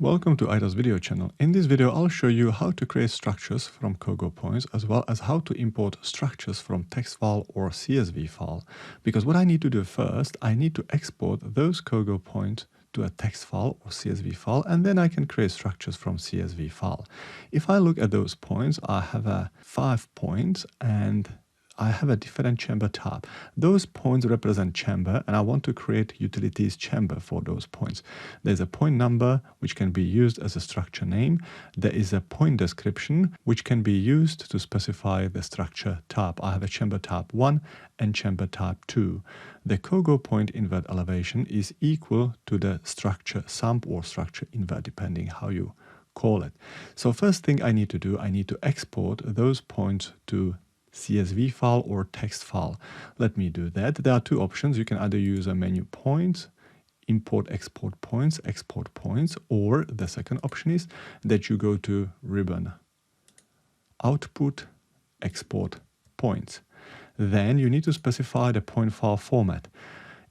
Welcome to IDA's video channel. In this video, I'll show you how to create structures from COGO points as well as how to import structures from text file or CSV file. Because what I need to do first, I need to export those COGO points to a text file or CSV file, and then I can create structures from CSV file. If I look at those points, I have 5 points and I have a different chamber tab. Those points represent chamber, and I want to create utilities chamber for those points. There's a point number, which can be used as a structure name. There is a point description, which can be used to specify the structure tab. I have a chamber tab 1 and chamber tab 2. The COGO point invert elevation is equal to the structure sump or structure invert, depending how you call it. So first thing I need to do, I need to export those points to CSV file or text file. Let me do that. There are two options. You can either use a menu points, import export points, or the second option is that you go to ribbon, output, export points. Then you need to specify the point file format.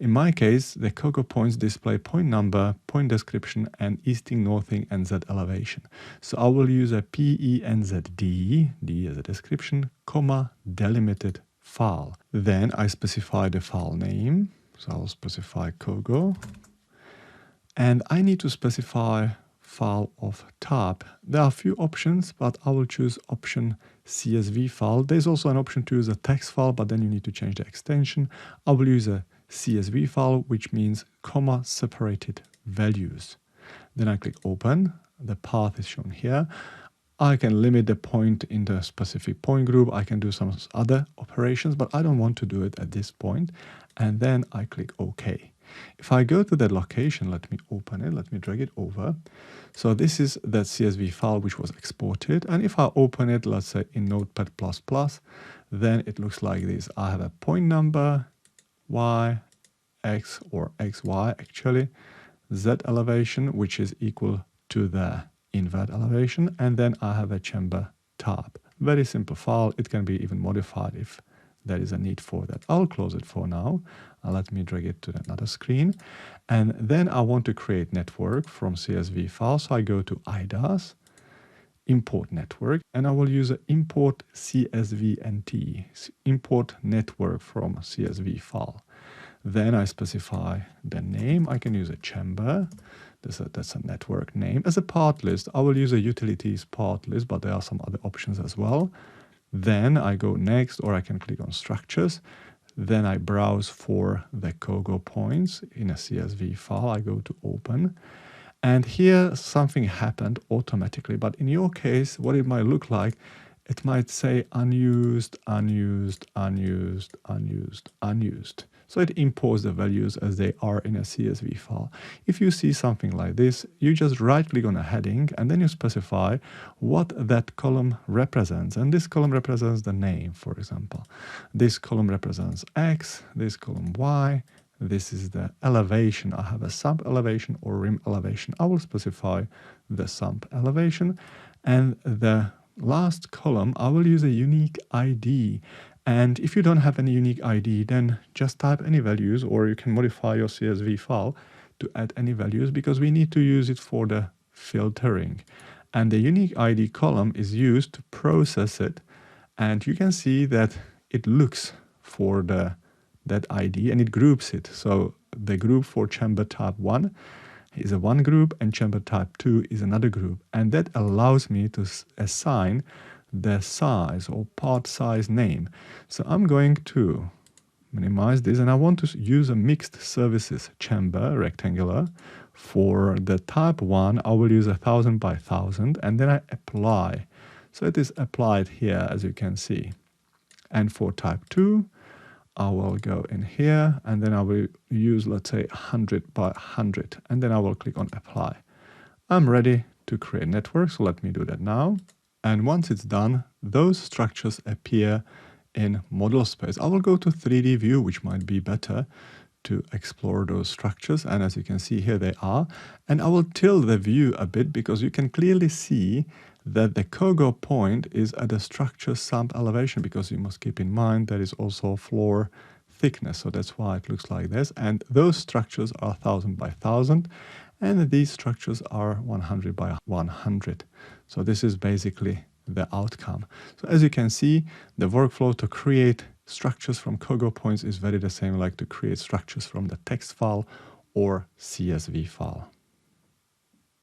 In my case, the COGO points display point number, point description, and easting, northing, and Z elevation. So I will use a PENZD, D as a description, comma, delimited file. Then I specify the file name. So I'll specify COGO. And I need to specify file of type. There are a few options, but I will choose option CSV file. There's also an option to use a text file, but then you need to change the extension. I will use a CSV file, which means comma separated values. Then I click open. The path is shown here. I can limit the point in the specific point group. I can do some other operations, but I don't want to do it at this point. And then I click OK. If I go to that location, let me open it, let me drag it over. So this is that CSV file which was exported. And if I open it, let's say in Notepad++, then it looks like this. I have a point number, Y, X or XY actually, Z elevation, which is equal to the invert elevation, and then I have a chamber tab. Very simple file. It can be even modified if there is a need for that. I'll close it for now. Let me drag it to another screen. And then I want to create network from CSV file. So I go to IDAS, import network, and I will use an import CSVNT, import network from CSV file. Then I specify the name. I can use a chamber. That's a network name. As a part list, I will use a utilities part list, but there are some other options as well. Then I go next, or I can click on structures. Then I browse for the COGO points in a CSV file. I go to open. And here something happened automatically, but in your case, what it might look like, it might say unused, unused, unused, unused, unused. So it imports the values as they are in a CSV file. If you see something like this, you just right click on a heading and then you specify what that column represents. And this column represents the name, for example. This column represents X, this column Y. This is the elevation. I have a sump elevation or rim elevation. I will specify the sump elevation. And the last column, I will use a unique ID. And if you don't have any unique ID, then just type any values, or you can modify your CSV file to add any values, because we need to use it for the filtering. And the unique ID column is used to process it. And you can see that it looks for that ID and it groups it. So the group for chamber type 1 is a one group and chamber type 2 is another group. And that allows me to assign the size or part size name. So I'm going to minimize this, and I want to use a mixed services chamber rectangular. For the type 1, I will use 1000 by 1000, and then I apply. So it is applied here, as you can see. And for type 2, I will go in here, and then I will use, let's say, 100 by 100, and then I will click on apply. I'm ready to create network, so let me do that now. And once it's done, those structures appear in model space. I will go to 3D view, which might be better to explore those structures. And as you can see here, they are. And I will tilt the view a bit because you can clearly see that the COGO point is at the structure sump elevation, because you must keep in mind there is also floor thickness. So that's why it looks like this. And those structures are 1000 by 1000. and these structures are 100 by 100. So this is basically the outcome. So as you can see, the workflow to create structures from COGO points is very the same like to create structures from the text file or CSV file.